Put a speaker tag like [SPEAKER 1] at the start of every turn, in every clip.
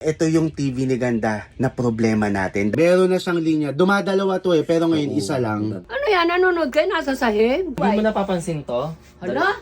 [SPEAKER 1] Ito yung TV ni Ganda na problema natin. Meron na siyang linya. Dumadalawa to pero ngayon isa lang.
[SPEAKER 2] Ano yan? Nanonood kayo? Nasa sahig?
[SPEAKER 3] Hindi mo napapansin to?
[SPEAKER 2] Hala?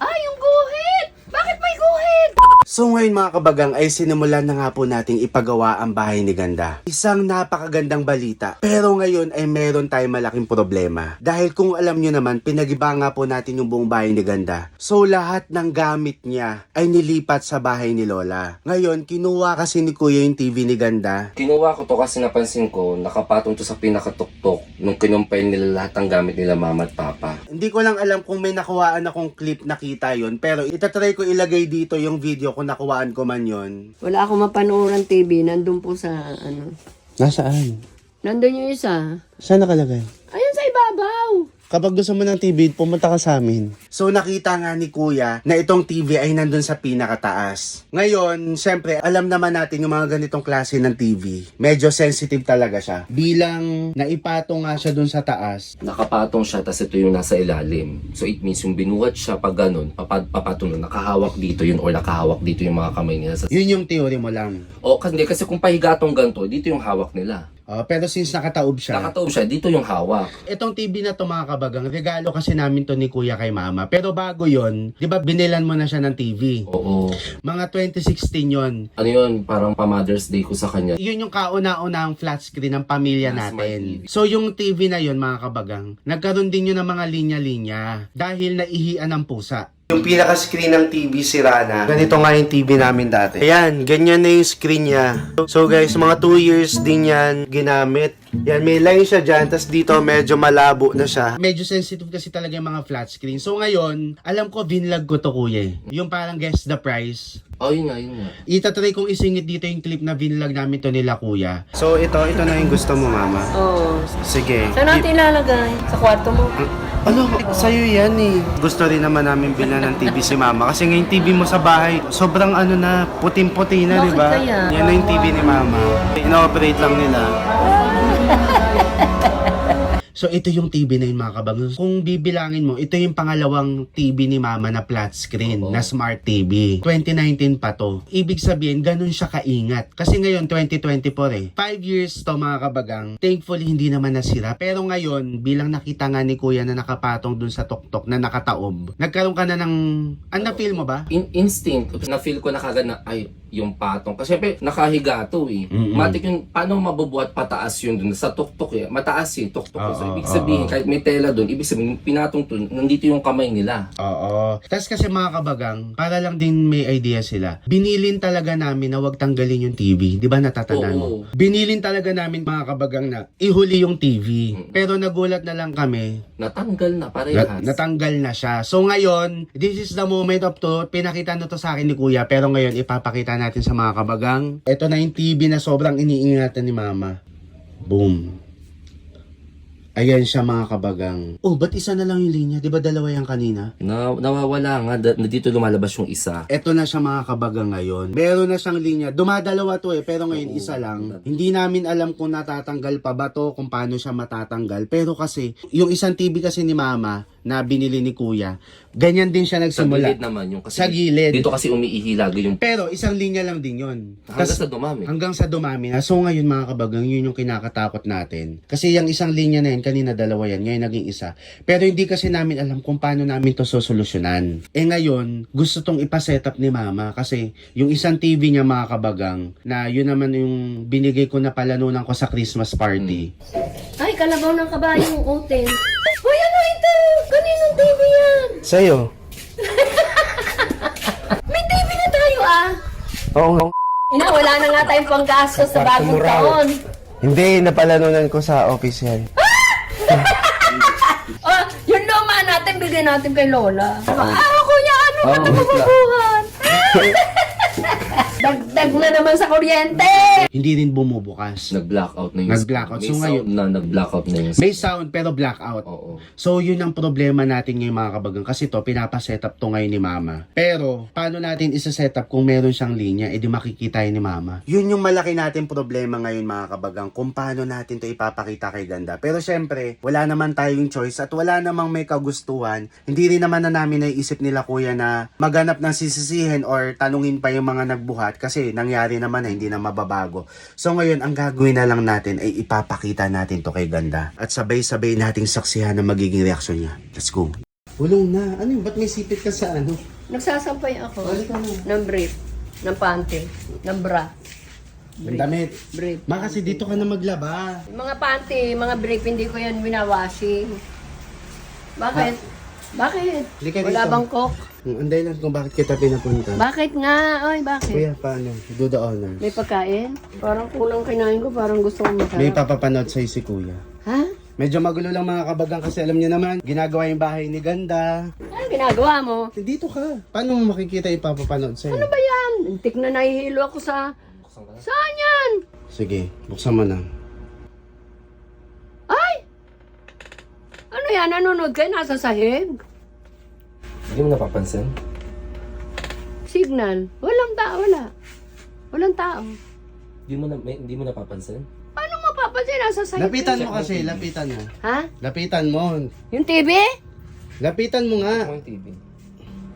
[SPEAKER 2] Ay, yung guhit! Bakit may guhit?
[SPEAKER 1] So ngayon mga kabagang ay sinimulan na nga po nating ipagawa ang bahay ni Ganda. Isang napakagandang balita. Pero ngayon ay meron tayong malaking problema. Dahil kung alam nyo naman, pinagiba nga po natin yung buong bahay ni Ganda. So lahat ng gamit niya ay nilipat sa bahay ni Lola. Ngayon, kinuha kasi ni Kuya yung TV ni Ganda.
[SPEAKER 3] Kinuha ko to kasi napansin ko, nakapatong to sa pinakatuktok nung kinumpay nila lahat ng gamit nila mama at papa.
[SPEAKER 1] Hindi ko lang alam kung may nakuhaan akong clip nakita yon, pero itatry ko ilagay dito yung video kung nakuhaan ko man yon.
[SPEAKER 2] Wala akong mapanooran TV. Nandun po sa ano.
[SPEAKER 1] Nasaan?
[SPEAKER 2] Nandun yung isa.
[SPEAKER 1] Saan nakalagay?
[SPEAKER 2] Ayun sa ibabaw.
[SPEAKER 1] Kapag gusto mo ng TV, pumunta ka sa amin. So nakita nga ni Kuya na itong TV ay nandun sa pinakataas. Ngayon, syempre, alam naman natin yung mga ganitong klase ng TV. Medyo sensitive talaga siya. Bilang naipatong nga siya dun sa taas.
[SPEAKER 3] Nakapatong siya, tas ito yung nasa ilalim. So it means yung binuhat siya pag ganun, papatong nun, nakahawak dito yun or nakahawak dito yung mga kamay nila.
[SPEAKER 1] Yun yung theory mo lang.
[SPEAKER 3] O kasi kung pahigatong ganito, dito yung hawak nila.
[SPEAKER 1] Pero since nakataob siya,
[SPEAKER 3] Nakataob siya, dito yung hawak.
[SPEAKER 1] itong TV na to mga kabagang, regalo kasi namin to ni Kuya kay Mama. Pero bago yon, di ba binilan mo na siya ng TV?
[SPEAKER 3] Oo.
[SPEAKER 1] Mga 2016 yon.
[SPEAKER 3] Ano yun, parang pa-Mother's Day ko sa kanya.
[SPEAKER 1] Yun yung kauna-unang flat screen ng pamilya
[SPEAKER 3] Smart
[SPEAKER 1] natin.
[SPEAKER 3] TV.
[SPEAKER 1] So yung TV na yon mga kabagang, nagkaroon din yun ng mga linya-linya dahil naihian ng pusa. Yung pinaka-screen ng TV sira na. Ganito nga yung TV namin dati. Ayan, ganyan na yung screen niya. So guys, mga 2 years din yan ginamit. Yan, may line siya dyan, tas dito medyo malabo na siya. Medyo sensitive kasi talaga yung mga flat screen. So ngayon, alam ko, vinlog ko to kuya. Yung parang guess the price.
[SPEAKER 3] Oh, yun nga, yun nga.
[SPEAKER 1] Itatry kong isingit dito yung clip na vinlog namin to nila kuya. So ito na yung gusto mo mama.
[SPEAKER 2] Oo.
[SPEAKER 1] Sige.
[SPEAKER 2] Saan natin ilalagay? Sa kwarto mo?
[SPEAKER 1] Ano? Sa'yo yan eh. Gusto rin naman namin bilhan ng TV si mama. Kasi ngayon TV mo sa bahay, sobrang ano na, puting-puti na, di
[SPEAKER 2] Bakit
[SPEAKER 1] ba?
[SPEAKER 2] kaya?
[SPEAKER 1] Yan na yung TV ni mama. Ino-operate lang nila. So ito yung TV na yun mga kabang. Kung bibilangin mo, ito yung pangalawang TV ni mama na flat screen,
[SPEAKER 3] Oo.
[SPEAKER 1] na smart TV. 2019 pa to. Ibig sabihin, ganun siya kaingat. Kasi ngayon, 2024 5 years to mga kabagang. Thankfully, hindi naman nasira. Pero ngayon, bilang nakita nga ni kuya na nakapatong dun sa tuktok na nakataob, nagkaroon ka na ng... na-feel mo ba?
[SPEAKER 3] Instinct, na-feel ko na kagad na, ay, yung patong. Kasi syempre, nakahiga to eh.
[SPEAKER 1] Mm-mm.
[SPEAKER 3] Matik yung, paano mabubuhat pataas yun dun? Sa tuktok eh. Mataas eh, tuktok. So,
[SPEAKER 1] Oo,
[SPEAKER 3] ibig sabihin,
[SPEAKER 1] oo.
[SPEAKER 3] kahit may tela dun, ibig sabihin, pinatong to, nandito yung kamay nila.
[SPEAKER 1] Oo. Tapos kasi mga kabagang, para lang din may idea sila, binilin talaga namin na wag tanggalin yung TV. Di ba natatandaan mo?
[SPEAKER 3] Oo.
[SPEAKER 1] Binilin talaga namin mga kabagang na ihuli yung TV. Pero nagulat na lang kami,
[SPEAKER 3] Natanggal na, parehas.
[SPEAKER 1] natanggal na siya. So ngayon, this is the moment of to, pinakita na to sa akin ni kuya, pero ngayon ipapakita natin sa mga kabagang. Ito na yung TV na sobrang iniingatan ni mama. Boom. Ayan siya mga kabagang. Oh, ba't isa na lang yung linya? Di ba dalawa yan kanina?
[SPEAKER 3] Nawawala nga, dito lumalabas yung isa.
[SPEAKER 1] Eto na siya mga kabagang ngayon. Meron na siyang linya. Dumadalawa to pero ngayon isa lang. Hindi namin alam kung natatanggal pa ba to, kung paano siya matatanggal. Pero kasi, yung isang TV kasi ni mama, na binili ni kuya, ganyan din siya
[SPEAKER 3] Sa
[SPEAKER 1] nagsimula.
[SPEAKER 3] gilid naman yung kasi.
[SPEAKER 1] Sa gilid.
[SPEAKER 3] Dito kasi umiihi lagi yung
[SPEAKER 1] Pero isang linya lang din yun.
[SPEAKER 3] hanggang sa dumami.
[SPEAKER 1] Hanggang sa dumami na. So ngayon mga kabagang, yun yung kinakatakot natin. Kasi yung isang linya na yun, kanina dalawa yan, ngayon naging isa. Pero hindi kasi namin alam kung paano namin to sosolusyonan. Ngayon, gusto tong ipa-setup ni mama kasi yung isang TV niya mga kabagang, na yun naman yung binigay ko na palanunan ko sa Christmas party.
[SPEAKER 2] Ay, kalabaw ng kabayong utin. Uy, ano ito? Kaninong TV yan?
[SPEAKER 1] Sa'yo?
[SPEAKER 2] May TV na tayo ah.
[SPEAKER 1] Oo.
[SPEAKER 2] Ina, wala na nga tayong panggastos sa bagong taon.
[SPEAKER 1] Hindi, napalanunan ko sa office yan.
[SPEAKER 2] Oh, yung luma natin, bigay natin kay Lola. Kuya, ano ba ito mabubuhan? Dagdag na naman sa kuryente!
[SPEAKER 1] Hindi rin bumubukas.
[SPEAKER 3] Nag-blackout na yung
[SPEAKER 1] Nag-blackout.
[SPEAKER 3] May
[SPEAKER 1] So, ngayon-
[SPEAKER 3] sound na nag-blackout na yung
[SPEAKER 1] May sound pero blackout.
[SPEAKER 3] Oo.
[SPEAKER 1] So, yun ang problema natin ngayon mga kabagang. Kasi to, pinapa-setup to ngayon ni mama. Pero, paano natin isa-setup kung meron siyang linya, edi makikita yun ni mama. Yun yung malaki natin problema ngayon mga kabagang, kung paano natin to ipapakita kay Ganda. Pero syempre, wala naman tayong choice at wala namang may kagustuhan. Hindi rin naman na namin naiisip nila kuya na maghanap ng sisisihin or tanungin pa yung mga nagbuhat lahat kasi nangyari naman na hindi na mababago. So ngayon, ang gagawin na lang natin ay ipapakita natin to kay Ganda. At sabay-sabay nating saksihan ang magiging reaksyon niya. Let's go. Bulong na. Ano yun? Ba't may sipit ka sa ano?
[SPEAKER 2] Nagsasampay ako
[SPEAKER 1] Halika na.
[SPEAKER 2] ng brief, ng panty, ng bra.
[SPEAKER 1] Ang damit.
[SPEAKER 2] Brief.
[SPEAKER 1] Ma, kasi dito ka na maglaba.
[SPEAKER 2] Yung mga panty, mga brief, hindi ko yan winawashing. Bakit? Bakit?
[SPEAKER 1] Halika
[SPEAKER 2] Wala
[SPEAKER 1] dito.
[SPEAKER 2] bang coke?
[SPEAKER 1] Anday lang kung bakit kita pinapunta.
[SPEAKER 2] Bakit nga? Ay, bakit?
[SPEAKER 1] Kuya, paano? Do the honors.
[SPEAKER 2] May pagkain? Parang kulang kinain ko, parang gusto ko masarap.
[SPEAKER 1] May papapanood sa'yo si Kuya.
[SPEAKER 2] Ha?
[SPEAKER 1] Medyo magulo lang mga kabagang kasi alam niyo naman, ginagawa yung bahay ni Ganda.
[SPEAKER 2] Ano ginagawa mo?
[SPEAKER 1] Dito ka. Paano mo makikita ipapapanood sa'yo?
[SPEAKER 2] Ano ba yan? Antik na nahihilo ako sa... Saan yan?
[SPEAKER 1] Sige, buksan mo na.
[SPEAKER 2] Ay! Ano yan? Nanonood kayo? Nasa sahig?
[SPEAKER 3] Hindi mo napapansin?
[SPEAKER 2] Signal? Walang tao, wala. Walang tao.
[SPEAKER 3] Hindi mo napapansin?
[SPEAKER 2] Paano mapapansin? Nasa sahig?
[SPEAKER 1] Lapitan mo kasi, lapitan mo.
[SPEAKER 2] Ha?
[SPEAKER 1] Lapitan mo.
[SPEAKER 2] Yung TV?
[SPEAKER 1] Lapitan mo nga.
[SPEAKER 3] Ano yung TV?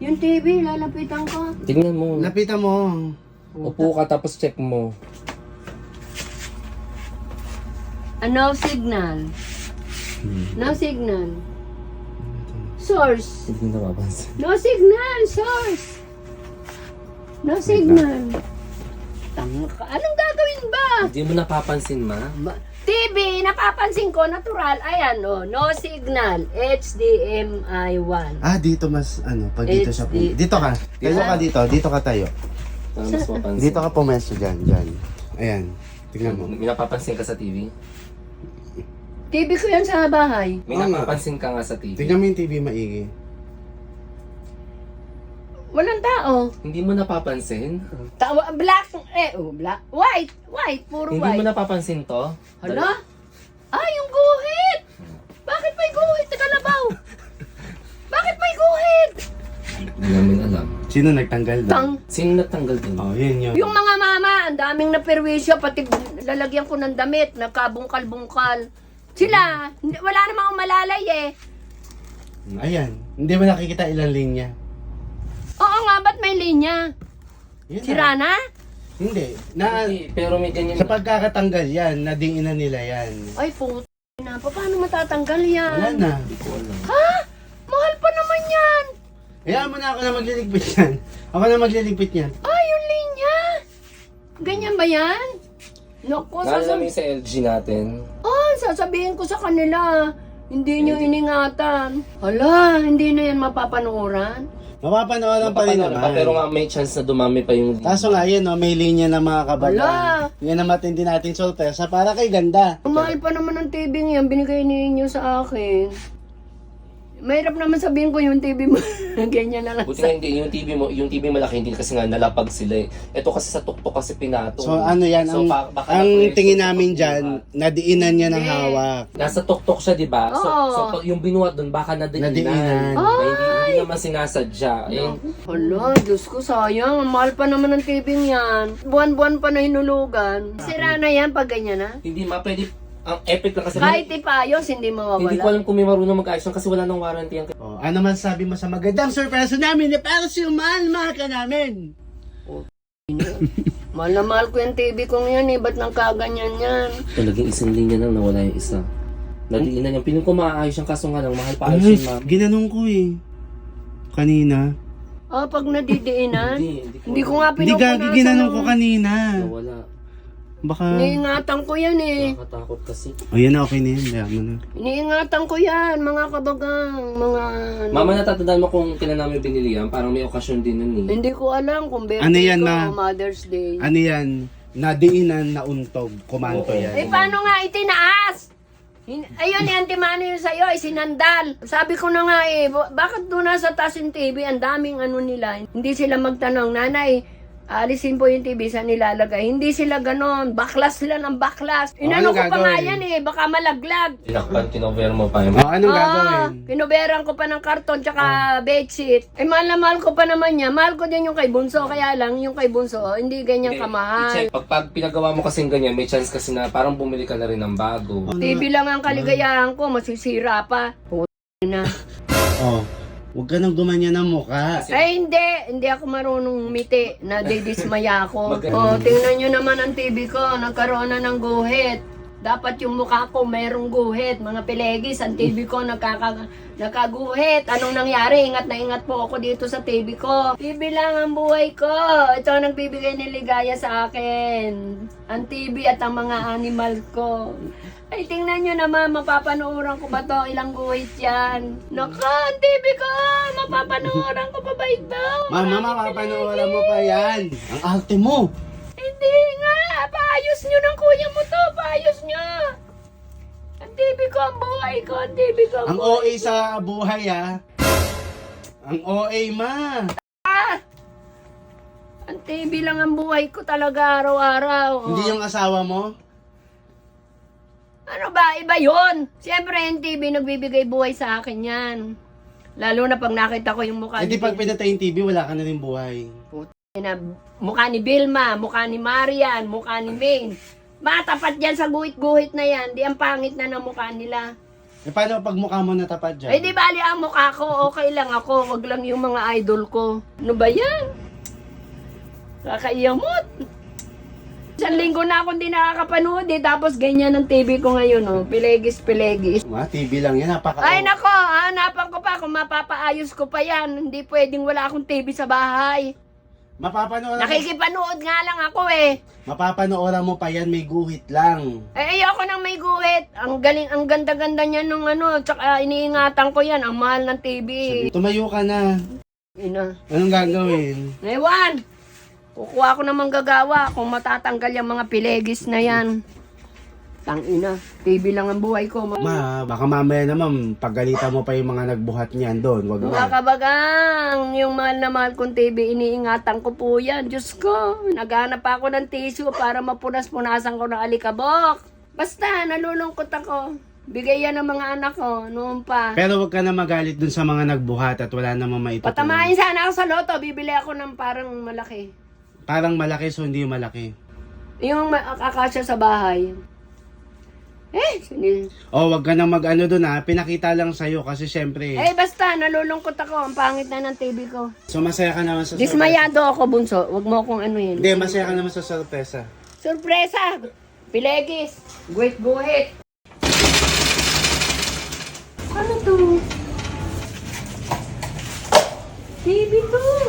[SPEAKER 2] Yung TV, lalapitan ko.
[SPEAKER 3] Tingnan mo.
[SPEAKER 1] Lapitan mo.
[SPEAKER 3] Upo ka tapos check mo.
[SPEAKER 2] No signal. No signal. Source.
[SPEAKER 3] Hindi mo napapansin.
[SPEAKER 2] No signal. Source. No signal. Tanga ka. Anong gagawin ba?
[SPEAKER 3] Hindi mo napapansin, ma?
[SPEAKER 2] TV, napapansin ko, natural. Ayan, oh, no signal. HDMI 1.
[SPEAKER 1] Ah, dito mas, pag dito siya
[SPEAKER 2] HD.
[SPEAKER 1] Dito ka. Tayo ka dito. Dito ka tayo.
[SPEAKER 3] Para mas mapansin.
[SPEAKER 1] Dito ka pumesto dyan. Ayan. Tingnan mo.
[SPEAKER 3] May napapansin ka sa TV?
[SPEAKER 2] TV ko yan sa bahay.
[SPEAKER 3] May
[SPEAKER 1] Oo nga.
[SPEAKER 3] napapansin ka nga sa TV?
[SPEAKER 1] Tingnan mo yung TV maigi.
[SPEAKER 2] Walang tao.
[SPEAKER 3] Hindi mo napapansin?
[SPEAKER 2] Black, black. White, puro
[SPEAKER 3] Hindi mo
[SPEAKER 2] white.
[SPEAKER 3] napapansin to?
[SPEAKER 2] Hala? Ah, yung guhit! Bakit may guhit na kalabaw? Bakit may guhit?
[SPEAKER 3] Hindi namin alam.
[SPEAKER 1] Sino nagtanggal doon?
[SPEAKER 2] Tang.
[SPEAKER 3] Sino natanggal dun?
[SPEAKER 1] Oh, yun yun.
[SPEAKER 2] Yung mga mama, ang daming naperwisyo, pati lalagyan ko ng damit, nakabungkal-bungkal. Sila, wala namang umalalay eh.
[SPEAKER 1] Ayan. Hindi mo nakikita ilang linya.
[SPEAKER 2] Oo nga, ba't may linya?
[SPEAKER 1] Yun
[SPEAKER 2] Sira na?
[SPEAKER 1] Hindi. Na,
[SPEAKER 3] Hindi, pero may ganyan.
[SPEAKER 1] sa pagkakatanggal yan, nadinginan nila yan.
[SPEAKER 2] Ay, puto na. Paano matatanggal yan?
[SPEAKER 1] Wala na.
[SPEAKER 3] Hindi ko alam.
[SPEAKER 2] Ha? Mahal pa naman yan.
[SPEAKER 1] Hayaan mo na ako na magliligpit yan. Ako na magliligpit yan.
[SPEAKER 2] Ay, yung linya. Ganyan ba yan? Naku,
[SPEAKER 3] Naalala mo yung sa LG natin?
[SPEAKER 2] sasabihin ko sa kanila. Hindi nyo iningatan. Hala, hindi na yan mapapanooran.
[SPEAKER 1] Mapapanooran pa rin
[SPEAKER 3] Mapapanood
[SPEAKER 1] naman.
[SPEAKER 3] pa, pero nga may chance na dumami pa yung...
[SPEAKER 1] Kaso nga yun, may linya na mga kabagan.
[SPEAKER 2] Wala.
[SPEAKER 1] Yan ang matindi nating sorpresa para kay Ganda.
[SPEAKER 2] Ang mahal pa naman ng TV yan, binigay ninyo sa akin. Mahirap naman sabihin ko yung TV mo. Ganyan na lang.
[SPEAKER 3] Buti nga hindi, yung TV malaki, hindi kasi nga nalapag sila eh. Ito kasi sa tuktok kasi pinatong.
[SPEAKER 1] So ano yan,
[SPEAKER 3] So,
[SPEAKER 1] ang,
[SPEAKER 3] baka
[SPEAKER 1] ang
[SPEAKER 3] na-pressure
[SPEAKER 1] tingin
[SPEAKER 3] sa
[SPEAKER 1] namin
[SPEAKER 3] tuktok
[SPEAKER 1] dyan,
[SPEAKER 3] buhat.
[SPEAKER 1] nadiinan niya ng
[SPEAKER 2] Hindi.
[SPEAKER 1] hawak.
[SPEAKER 3] Nasa tuktok siya, di ba? So,
[SPEAKER 2] Oo.
[SPEAKER 3] so pag yung binuhat doon, baka nadiinan.
[SPEAKER 1] Nadiinan.
[SPEAKER 3] Hindi naman sinasadya. Eh,
[SPEAKER 2] Hala, Diyos ko, sayang. Ang mahal pa naman ng TV yan. Buwan-buwan pa na hinulugan. Sira na yan pag ganyan na.
[SPEAKER 3] hindi pwede. Ang epic lang kasi.
[SPEAKER 2] Kahit ipayos, hindi
[SPEAKER 3] Hindi ko
[SPEAKER 2] mawawala.
[SPEAKER 3] alam kung may marunong mag-ayos yan kasi wala nang warranty yan.
[SPEAKER 1] Oh, ano man sabi mo sa magandang sorpresa namin na para si mahal ka namin.
[SPEAKER 2] Mahal na mahal ko yung TV kong yan eh. Ba't nang kaganyan yan?
[SPEAKER 3] Talagang isang linya lang nawala yung isa. Nadiinan yan. Piling ko maaayos yan kaso nga lang mahal pa ayos
[SPEAKER 1] Ay,
[SPEAKER 3] yan, ma'am.
[SPEAKER 1] ginanong ko eh. Kanina.
[SPEAKER 2] Ah, pag nadidiinan? Hindi ko nga
[SPEAKER 1] Hindi
[SPEAKER 2] pinupunasan.
[SPEAKER 1] gagi, ginanong ko kanina.
[SPEAKER 3] Nawala.
[SPEAKER 1] Baka...
[SPEAKER 2] Iniingatan ko yan eh.
[SPEAKER 3] Nakakatakot kasi.
[SPEAKER 1] O yan na, okay na yun. Kaya mo na.
[SPEAKER 2] Iniingatan ko yan, mga kabagang, mga...
[SPEAKER 3] Mama, natatandaan mo kung kailan namin binili yan? Parang may okasyon din nun eh.
[SPEAKER 2] Hindi ko alam kung birthday
[SPEAKER 1] Ano yan,
[SPEAKER 2] ko
[SPEAKER 1] ma?
[SPEAKER 2] o Mother's Day.
[SPEAKER 1] Ano yan? Nadiinan na untog. Kumanto
[SPEAKER 3] Oo.
[SPEAKER 1] yan.
[SPEAKER 2] Eh, paano nga itinaas? Ayun, yung antimano yun sa'yo, ay sinandal. Sabi ko na nga eh, bakit doon nasa taas yung TV, ang daming ano nila. Hindi sila magtanong, nanay, alisin po yung TV sa nilalagay. Hindi sila ganon. Baklas sila ng baklas. Inano
[SPEAKER 1] anong
[SPEAKER 2] ko pa nga
[SPEAKER 1] gagawin?
[SPEAKER 2] yan eh, baka malaglag.
[SPEAKER 3] Tinakpan, kinover mo pa yun.
[SPEAKER 1] O, anong gagawin?
[SPEAKER 2] Pinuberan ko pa ng karton tsaka bedsheet. Eh, mahal na mahal ko pa naman niya. Mahal ko din yung kay Bunso. Kaya lang, yung kay Bunso, hindi ganyan kamahal.
[SPEAKER 3] I-check. Pag pinagawa mo kasing ganyan, may chance kasi na parang bumili ka na rin ng bago.
[SPEAKER 2] TV lang ang kaligayahan ko, masisira pa. Puto na.
[SPEAKER 1] Oh. Huwag ka nang gumanyan ng mukha.
[SPEAKER 2] Ay, hindi ako marunong umiti. Nadidismaya ako. Oh, tingnan nyo naman ang TV ko. Nagkaroon na ng guhit. Dapat yung mukha ko mayroong guhit. Mga pilegis, ang TV ko nakaguhit. Anong nangyari? Ingat na ingat po ako dito sa TV ko. TV lang ang buhay ko. Ito ang nagbibigay ng ligaya sa akin. Ang TV at ang mga animal ko. Ay, tingnan nyo naman, mapapanooran ko ba to? Ilang guhit yan? Naka, ang TV ko! Mapapanooran ko pa ba ito?
[SPEAKER 1] Mama, makapanooran mo pa yan. Ang arte mo.
[SPEAKER 2] Hindi nga! Paayos nyo ng kuya mo to! Paayos nyo! Ang TV ko, ang buhay ko! Ang TV ko, ang
[SPEAKER 1] Ang
[SPEAKER 2] buhay
[SPEAKER 1] OA sa buhay ah. Ang OA ma.
[SPEAKER 2] Ang TV lang ang buhay ko talaga araw-araw. Oh.
[SPEAKER 1] Hindi yung asawa mo?
[SPEAKER 2] Ano ba? Iba yon. Siyempre, yung TV nagbibigay buhay sa akin yan. Lalo na pag nakita ko yung mukha
[SPEAKER 1] Eh di pag pinatay yung TV, wala ka na rin buhay.
[SPEAKER 2] na mukha ni Vilma, mukha ni Marian, mukha ni Maine. Matapat yan sa guhit-guhit na yan. Di ang pangit na ng mukha nila.
[SPEAKER 1] Eh paano pag mukha mo natapat dyan?
[SPEAKER 2] Eh di bali ang mukha ko, okay lang ako. Wag lang yung mga idol ko. Ano ba yan? Kakaiyamot. Isang linggo na akong di nakakapanood eh. Tapos ganyan ang TV ko ngayon, oh. Pilegis.
[SPEAKER 1] TV lang yan, napaka...
[SPEAKER 2] Ay nako, hanapan ko pa kung mapapaayos ko pa yan. Hindi pwedeng wala akong TV sa bahay. Nakikipanood nga lang ako eh.
[SPEAKER 1] Mapapanooran mo pa yan, may guhit lang.
[SPEAKER 2] Eh, ayoko nang may guhit. Ang galing, ang ganda-ganda niya nung ano. Tsaka iniingatan ko yan. Ang mahal ng TV.
[SPEAKER 1] Tumayo ka na.
[SPEAKER 2] Ina.
[SPEAKER 1] Anong gagawin?
[SPEAKER 2] Ewan. Kukuha ko namang gagawa kung matatanggal yung mga pilegis na yan. Tangina. TV lang ang buhay ko.
[SPEAKER 1] Ma, baka mamaya naman, pagalitan mo pa yung mga nagbuhat niyan doon. Wag
[SPEAKER 2] Mga
[SPEAKER 1] na.
[SPEAKER 2] kabagang, yung mahal na mahal kong TV, iniingatan ko po yan. Diyos ko, naghanap ako ng tissue para mapunas-punasan ko ng alikabok. Basta, nalulungkot ako. Bigay yan ng mga anak ko, noon pa.
[SPEAKER 1] Pero wag ka na magalit dun sa mga nagbuhat at wala namang maitutulong.
[SPEAKER 2] Patamahin sana ako sa loto, bibili ako ng parang malaki.
[SPEAKER 1] Parang malaki, so hindi malaki.
[SPEAKER 2] Yung akasya sa bahay.
[SPEAKER 1] Oh, wag ka na mag-ano dun ha. Pinakita lang sa'yo kasi syempre.
[SPEAKER 2] Basta, nalulungkot ako. Ang pangit na ng TV ko.
[SPEAKER 1] So masaya ka naman sa sorpresa.
[SPEAKER 2] Dismayado ako, bunso. Huwag mo akong ano yun.
[SPEAKER 1] Hindi, masaya ka naman sa sorpresa.
[SPEAKER 2] Surpresa! Pilegis! Guhit-guhit! Ano to? TV to!